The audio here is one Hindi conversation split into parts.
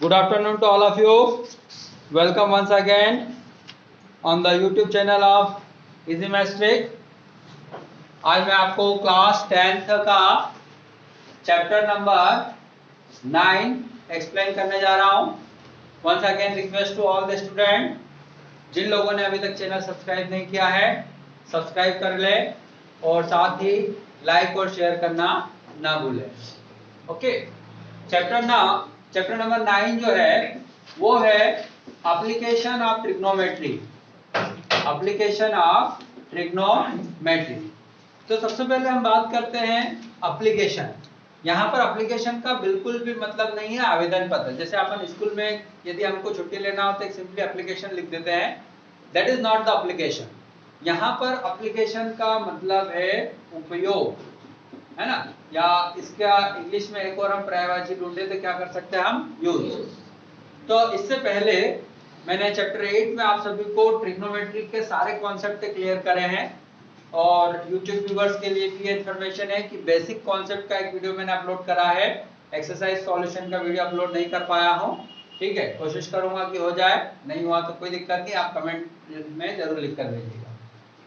Good afternoon to all of you. Welcome once again on the YouTube channel of Easy Matric. आज मैं आपको क्लास 10th का चैप्टर नंबर 9 एक्सप्लेन करने जा रहा हूँ. Once again request to all the student, जिन लोगों ने अभी तक चैनल सब्सक्राइब नहीं किया है सब्सक्राइब कर ले और साथ ही लाइक और शेयर करना ना भूलें. ओके, चैप्टर नंबर 9 जो है वो है application of trigonometry. Application of trigonometry. तो सबसे पहले हम बात करते हैं एप्लीकेशन. यहाँ पर एप्लीकेशन का बिल्कुल भी मतलब नहीं है आवेदन पत्र. जैसे अपन स्कूल में यदि हमको छुट्टी लेना हो तो एक सिंपली एप्लीकेशन लिख देते हैं. That is not the application. यहाँ पर एप्लीकेशन का मतलब है उपयोग, है ना, या इसका इंग्लिश में एक और हम पर्यायवाची ढूंढे तो क्या कर सकते हैं हम, यूज. तो इससे पहले मैंने चैप्टर 8 में आप सभी को ट्रिग्नोमेट्री के सारे कॉन्सेप्ट क्लियर करे हैं और YouTube व्यूअर्स के लिए भी इंफॉर्मेशन है कि बेसिक कॉन्सेप्ट का एक वीडियो मैंने अपलोड करा है. एक्सरसाइज सॉल्यूशन का वीडियो अपलोड नहीं कर पाया हूँ. ठीक है, कोशिश करूंगा कि हो जाए. नहीं हुआ तो कोई दिक्कत नहीं, आप कमेंट में जरूर लिख कर भेजिएगा.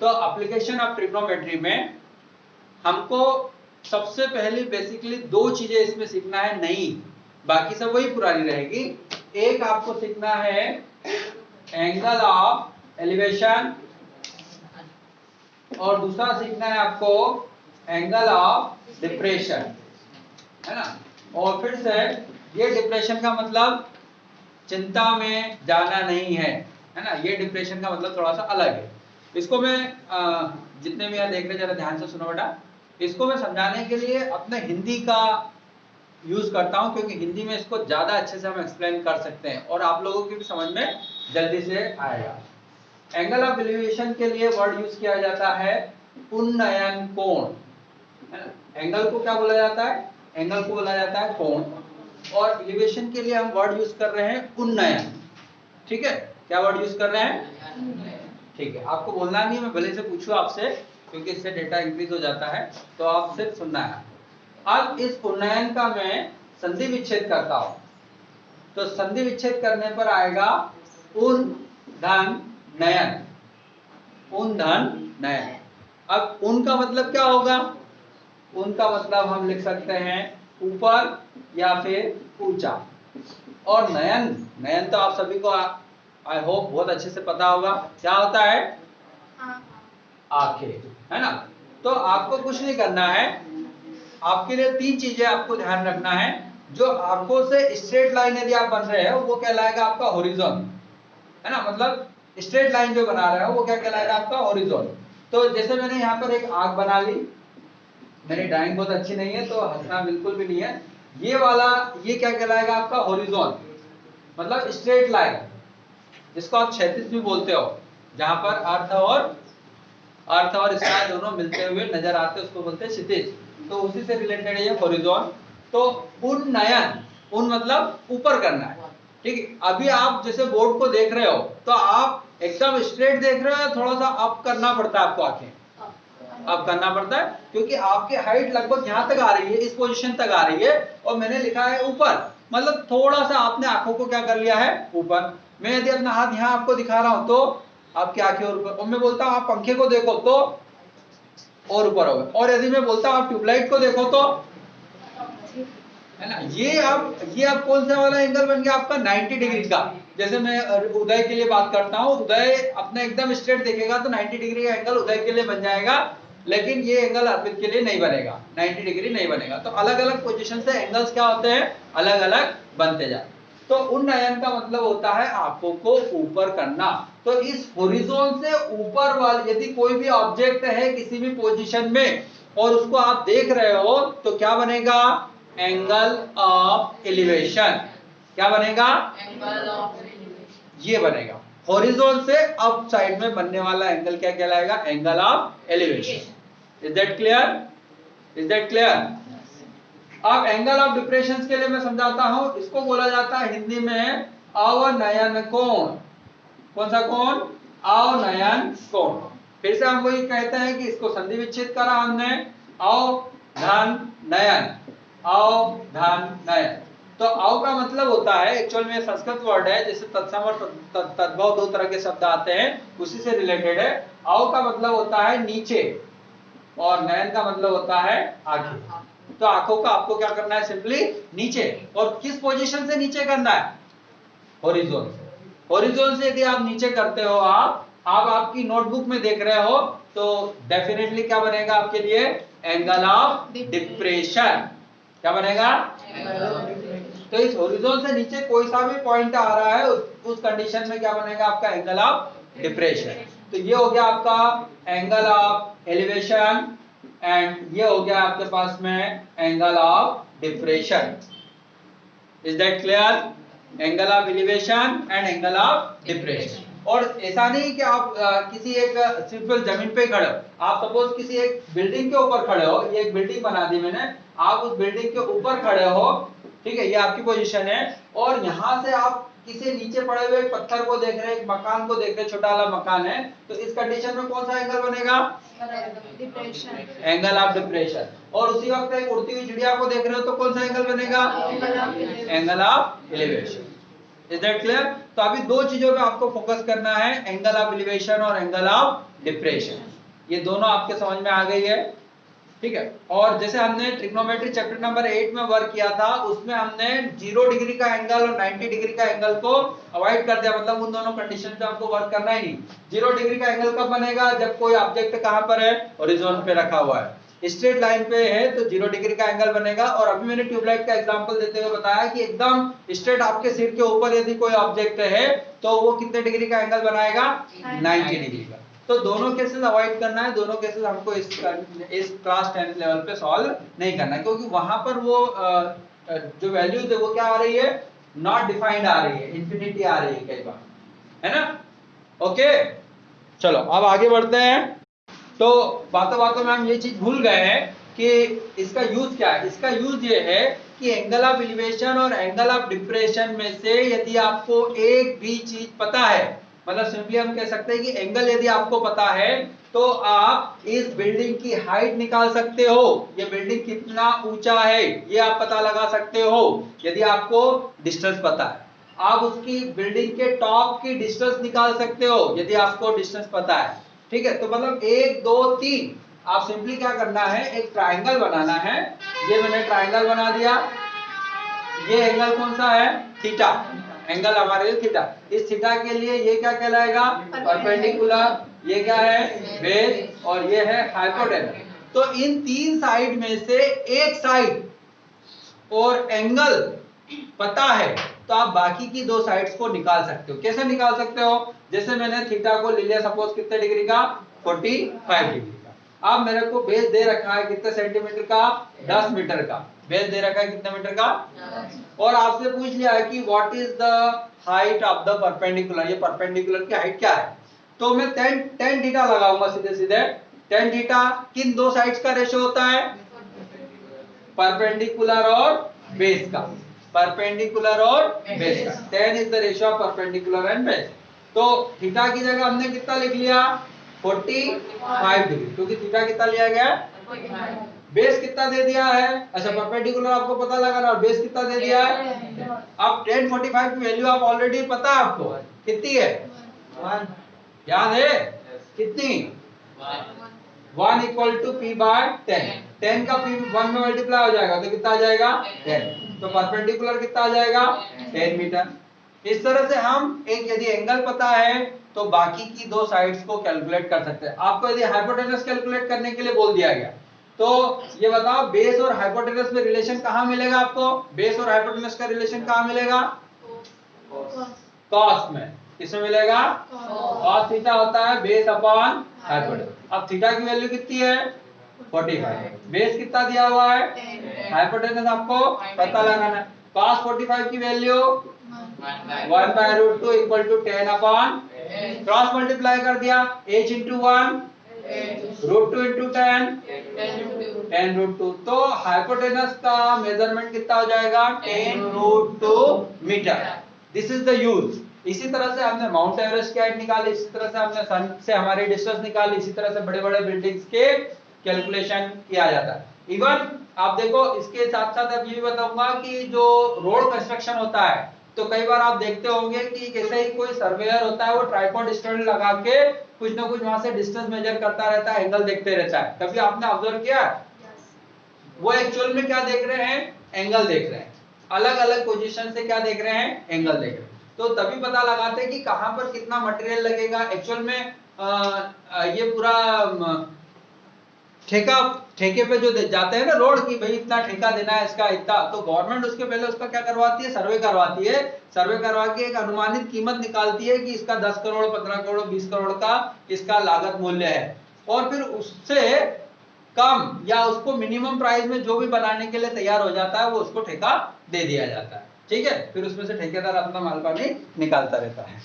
तो एप्लीकेशन ऑफ ट्रिग्नोमेट्री में हमको सबसे पहले बेसिकली दो चीजें इसमें सीखना है नई, बाकी सब वही पुरानी रहेगी. एक आपको सीखना है एंगल ऑफ एलिवेशन और दूसरा सीखना है आपको एंगल ऑफ डिप्रेशन, है ना. और फिर से ये डिप्रेशन का मतलब चिंता में जाना नहीं है ना. ये डिप्रेशन का मतलब थोड़ा सा अलग है. इसको मैं जितने भी यहाँ देख रहे जरा ध्यान से सुनो बेटा. इसको मैं समझाने के लिए अपने हिंदी का यूज करता हूं क्योंकि हिंदी में इसको ज्यादा अच्छे से हम एक्सप्लेन कर सकते हैं और आप लोगों की भी समझ में जल्दी से आएगा. एंगल ऑफ एलिवेशन के लिए वर्ड यूज किया जाता है उन्नयन कोण, है ना. एंगल को क्या बोला जाता है, एंगल को बोला जाता है कोण. और एलिवेशन के लिए हम वर्ड यूज कर रहे हैं उन्नयन. ठीक है, क्या वर्ड यूज कर रहे हैं. ठीक है, आपको बोलना नहीं है, मैं भले से पूछूं आपसे क्योंकि इससे डेटा इंक्रीज हो जाता है, तो आप सिर्फ सुनना है. अब इस उन्नयन का मैं संधि विच्छेद करता हूं तो संधि विच्छेद करने पर आएगा उन धन नयन. उन धन नयन. अब उन का मतलब क्या होगा, उनका मतलब हम लिख सकते हैं ऊपर या फिर ऊंचा. और नयन, नयन तो आप सभी को आई होप बहुत अच्छे से पता होगा क्या होता है, आंखें, है ना. तो आपको कुछ नहीं करना है, आपके लिए तीन चीजें आपको ध्यान रखना है. जो आंखों से स्ट्रेट लाइन यदि आप बन रहे हो वो कहलाएगा आपका हॉरिजॉन, है ना. मतलब स्ट्रेट लाइन जो बना रहे हो वो क्या कहलाएगा आपका हॉरिजॉन. तो जैसे मैंने यहाँ पर एक आंख बना ली, मेरी ड्राइंग बहुत अच्छी नहीं है तो हंसना बिल्कुल भी नहीं है. ये वाला ये क्या कहलाएगा आपका हॉरिजॉन, मतलब स्ट्रेट लाइन, जिसको आप क्षैतिज भी बोलते हो, जहां पर अर्थ और स्काई दोनों मिलते हुए नजर आते हैं उसको बोलते हैं क्षितिज. तो उसी से रिलेटेड है ये हॉरिजॉन. तो उन्नयन, उन मतलब ऊपर करना है. ठीक है, अभी आप जैसे बोर्ड को देख रहे हो तो आप एकदम स्ट्रेट देख रहे हो, थोड़ा सा अप करना पड़ता है आपको, आंखें अप करना पड़ता है क्योंकि आपकी हाइट लगभग यहाँ तक आ रही है, इस पोजीशन तक आ रही है और मैंने लिखा है ऊपर, मतलब थोड़ा सा आपने आंखों को क्या कर लिया है ऊपर. मैं यदि अपना हाथ यहाँ आपको दिखा रहा हूं तो आपकी आंखें और ऊपर, और मैं बोलता हूं आप पंखे को देखो तो और ऊपर हो गए, और यदि मैं बोलता हूं आप ट्यूबलाइट को देखो तो, है ना. ये अब कौन सा वाला एंगल बन गया आपका 90 डिग्री का. जैसे मैं उदय के लिए बात करता हूं, उदय अपने एकदम स्ट्रेट देखेगा तो 90 डिग्री का एंगल उदय के लिए बन जाएगा, लेकिन ये एंगल अर्पित के लिए नहीं बनेगा, 90 डिग्री नहीं बनेगा. तो अलग अलग पोजीशन से एंगल्स क्या होते हैं, अलग अलग बनते जाते. तो उन्नयन का मतलब होता है आंखों को ऊपर करना. तो इस हॉरिजॉन से ऊपर वाले यदि कोई भी ऑब्जेक्ट है किसी भी पोजीशन में और उसको आप देख रहे हो तो क्या बनेगा, एंगल ऑफ एलिवेशन. क्या बनेगा, एंगल ऑफ एलिवेशन. ये बनेगा हॉरिजॉन से अप साइड में बनने वाला एंगल क्या कहलाएगा, angle of elevation. Is that clear, is that clear. अब एंगल ऑफ डिप्रेशन के लिए मैं समझाता हूं. इसको बोला जाता है हिंदी में अवनयन कोण. कौन सा कोण, अवनयन कोण. फिर से हम वही कहते हैं कि इसको संधि विच्छेद करा हमने, अव धन नयन, अव धन नयन. तो आव का मतलब होता है, एक्चुअल में संस्कृत वर्ड है, जैसे तत्सम और तद्भव दो तरह के शब्द आते हैं, उसी से रिलेटेड है। आव का मतलब होता है नीचे और नयन का मतलब होता है आंखें। तो आंखों का आपको क्या करना है, सिंपली नीचे। और किस पोजीशन से नीचे करना है, हॉरिजॉन से। हॉरिजॉन से यदि आप नीचे करते हो, आप आपकी नोटबुक में देख रहे हो, तो डेफिनेटली क्या बनेगा आपके लिए, एंगल ऑफ डिप्रेशन। क्या बनेगा, तो इस हॉरिजॉन से नीचे कोई सा भी पॉइंट आ रहा है, उस कंडीशन में क्या बनेगा आपका, एंगल ऑफ डिप्रेशन। तो ये हो गया आपका एंगल ऑफ एलिवेशन, एंड ये हो गया आपके पास में angle of depression. Is that clear, angle of elevation and angle of depression. और ऐसा नहीं कि आप किसी एक सिंपल जमीन पे खड़े हो, आप सपोज किसी एक बिल्डिंग के ऊपर खड़े हो, ये एक बिल्डिंग बना दी मैंने, आप उस बिल्डिंग के ऊपर खड़े हो, ठीक है, ये आपकी पोजीशन है, और यहां से आप किसी नीचे पड़े हुए पत्थर को देख रहे हैं, एक मकान को देख रहे हैं, छोटा वाला मकान है, तो इस कंडीशन में कौन सा एंगल बनेगा, डिप्रेशन, एंगल ऑफ डिप्रेशन। और उसी वक्त एक उड़ती हुई चिड़िया को देख रहे हो, तो कौन सा एंगल बनेगा, angle of elevation. Is that clear. तो अभी दो चीजों पे आपको फोकस करना है, एंगल ऑफ एलिवेशन और एंगल ऑफ डिप्रेशन। ये दोनों आपके समझ में आ गई है, ठीक है। और जैसे हमने ट्रिग्नोमेट्री चैप्टर नंबर 8 में वर्क किया था, उसमें हमने 0 डिग्री का एंगल और 90 डिग्री का एंगल को अवॉइड कर दिया, मतलब उन दोनों कंडीशन पे आपको वर्क करना ही नहीं। 0 डिग्री का एंगल कब बनेगा, जब कोई ऑब्जेक्ट कहां पर है, हॉरिजॉन पे रखा हुआ है, स्ट्रेट लाइन पे है, तो 0 डिग्री का एंगल बनेगा। और अभी मैंने ट्यूबलाइट का एग्जांपल देते हुए बताया कि एकदम स्ट्रेट आपके सिर के ऊपर यदि कोई ऑब्जेक्ट है, तो वो कितने डिग्री का एंगल बनाएगा, 90 डिग्री का। तो दोनों केसेस अवॉइड करना है, दोनों केसेस हमको इस क्लास 10th लेवल पे सॉल्व नहीं करना है, क्योंकि वहां पर वो जो वैल्यूज है वो क्या आ रही है, नॉट डिफाइंड आ रही है, इंफिनिटी आ रही है कई बार, है ना। ओके, चलो अब आगे बढ़ते हैं। तो बातों बातों में हम ये चीज भूल गए हैं कि इसका यूज क्या है। इसका यूज ये है कि एंगल ऑफ एलिवेशन और एंगल ऑफ डिप्रेशन में से यदि आपको एक भी चीज पता है, मतलब सिंपली हम कह सकते हैं कि एंगल यदि आपको पता है, तो आप इस बिल्डिंग की हाइट निकाल सकते हो, ये बिल्डिंग कितना ऊंचा है ये आप पता लगा सकते हो यदि आपको डिस्टेंस पता है। आप उसकी बिल्डिंग के टॉप की डिस्टेंस निकाल सकते हो यदि आपको डिस्टेंस पता है, ठीक है। तो मतलब 1 2 3, आप सिंपली क्या करना है, एक ट्राइंगल बनाना है। ये मैंने ट्राइंगल बना दिया, ये एंगल कौन सा है, थीटा, एंगल हमारे लिए थीटा। इस थीटा के लिए ये क्या कहलाएगा, परपेंडिकुलर, ये क्या है, बेस, और ये है हाइपोटेनस। तो इन तीन साइड में से एक साइड और एंगल पता है, तो आप बाकी की दो साइड्स को निकाल सकते हो। कैसे निकाल सकते हो, जैसे मैंने थीटा को ले लिया सपोज कितने डिग्री का, 45 डिग्री का। अब मेरे को बेस दे रखा है कितने सेंटीमीटर का, 10 मीटर का बेस दे रखा है, कितने मीटर का, और आपसे पूछ लिया है कि what is the height of the perpendicular, ये परपेंडिकुलर की हाइट क्या है। तो मैं tan थीटा लगाऊंगा सीधे सीधे। tan थीटा किन दो साइड्स का रेशियो होता है, परपेंडिकुलर और बेस का, परपेंडिकुलर और बेस का। tan is the ratio of perpendicular and base. तो थीटा की जगह हमने कितना लिख लिया, 45 डिग्री, क्योंकि थीटा कितना लिया गया, बेस कितना दे दिया है, अच्छा परपेंडिकुलर आपको पता लगा ना, और बेस कितना दे दिया है। अब tan 45 की वैल्यू आप ऑलरेडी पता है आपको कितनी है, 1, याद है कितनी, 1 इक्वल टू पी बाय 10। 10 का पी 1 में मल्टीप्लाई हो जाएगा तो कितना आ जाएगा, 10। तो परपेंडिकुलर कितना आ जाएगा, 10 मीटर। इस तरह से हम एक यदि एंगल पता है तो बाकी की दो साइड्स को कैलकुलेट कर सकते हैं। आपको यदि हाइपोटेनस कैलकुलेट करने के लिए बोल दिया गया, तो ये बताओ बेस और हाइपोटेनस में रिलेशन कहां मिलेगा आपको, बेस और हाइपोटेनस का रिलेशन कहां मिलेगा, कॉस में। किसमें मिलेगा, कॉस थीटा होता है बेस अपॉन हाइपोटेनस। अब थीटा की वैल्यू कितनी है, 45, बेस कितना दिया हुआ है, हाइपोटेनस आपको पता लगाना है। cos 45 की value 1/√2 equal to 10 upon, cross multiply कर दिया, h इंटू 1 √2 इंटू 10 10√2। तो हाइपोटेनस का मेजरमेंट कितना हो जाएगा, 10√2 metre. This is the use. इसी तरह से हमने माउंट एवरेस्ट की हाइट निकाली, इसी तरह से हमने सन से हमारी डिस्टेंस निकाली, इसी तरह से बड़े बड़े बिल्डिंग्स के कैलकुलेशन किया जाता है। इवन आप देखो इसके साथ साथ अब ये भी बताऊंगा कि जो रोड कंस्ट्रक्शन होता है तो कई बार आप देखते होंगे कि जैसे ही कोई सर्वेयर होता है वो ट्राइपॉड स्टैंड लगा के कुछ ना कुछ वहां से डिस्टेंस मेजर करता रहता है, एंगल देखते रहता है। कभी आपने ऑब्जर्व किया? वो एक्चुअल में क्या देख रहे हैं? एंगल देख रहे हैं। अलग अलग पोजीशन से क्या देख रहे हैं? एंगल देख रहे हैं। तो तभी पता लगाते हैं कि कहां पर कितना मटेरियल लगेगा। एक्चुअल में ये पूरा ठेके पे जो जाते हैं ना रोड की, भाई इतना ठेका देना है इसका इतना, तो गवर्नमेंट उसके पहले उसका क्या करवाती है? सर्वे करवाती है। सर्वे करवा के एक अनुमानित कीमत निकालती है कि इसका 10 करोड़ 15 करोड़ 20 करोड़ का इसका लागत मूल्य है, और फिर उससे कम या उसको मिनिमम प्राइस में जो भी बनाने के लिए तैयार हो जाता है वो उसको ठेका दे दिया जाता है। ठीक है, फिर उसमें से ठेकेदार अपना माल पानी निकालता रहता है।